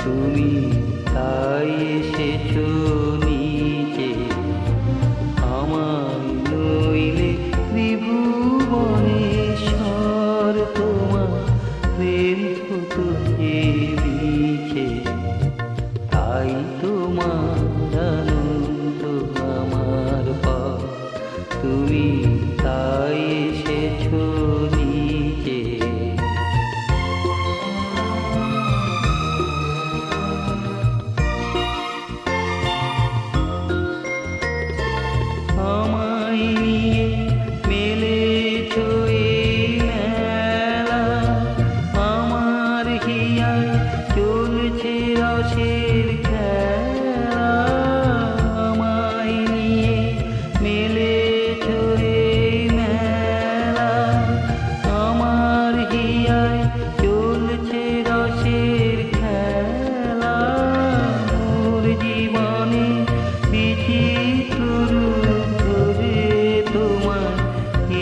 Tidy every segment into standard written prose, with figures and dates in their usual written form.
তুমি তাই এসেছো নিচে আমায় নইলে ত্রিভুবনেশ্বর তোমার প্রেম হতো যে বিছে তাই তোমার আনন্দ আমার পাও তুমি তাই এসেছো নিচে আমায় নিয়ে মেলেছো এই মেলা আমার হিয়ায় চলছে রসের খেলা আমায় নিয়ে মেলেছো এই মেলা আমার হিয়ায় চলছে রসের খেলা মোর জীবনে বিচিত্র রূপ ধরে তোমার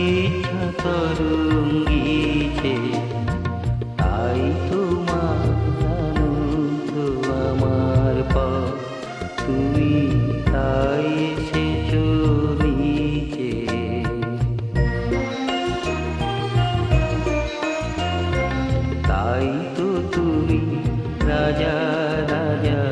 ইচ্ছা তরঙ্গিছে তাই তোমার আনন্দ আমার পাও তুমি তাই এসেছো নিচে তাই তো তুমি রাজা রাজা